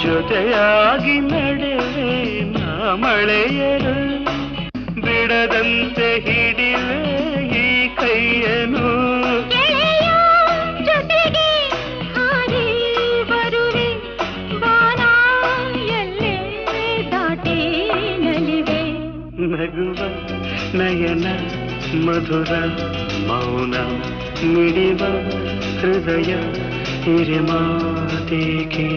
ಜೊತೆಯಾಗಿ ನಡೆವೆ ನಾ ಮಳೆಯರು ಬಿಡದಂತೆ ಹಿಡಿವೆ ಈ ಕೈಯನು ಜೊತೆಗೆ ಹಾರಿ ಬರುವೆ ಬಾನ ಎಲ್ಲೇ ದಾಟಿ ನಲಿವೆ ನಗುವ ನಯನ ಮಧುರ ಮೌನ ಮಿಡಿವ ಹೃದಯ ಹಿರಿಮಾತೇಕೆ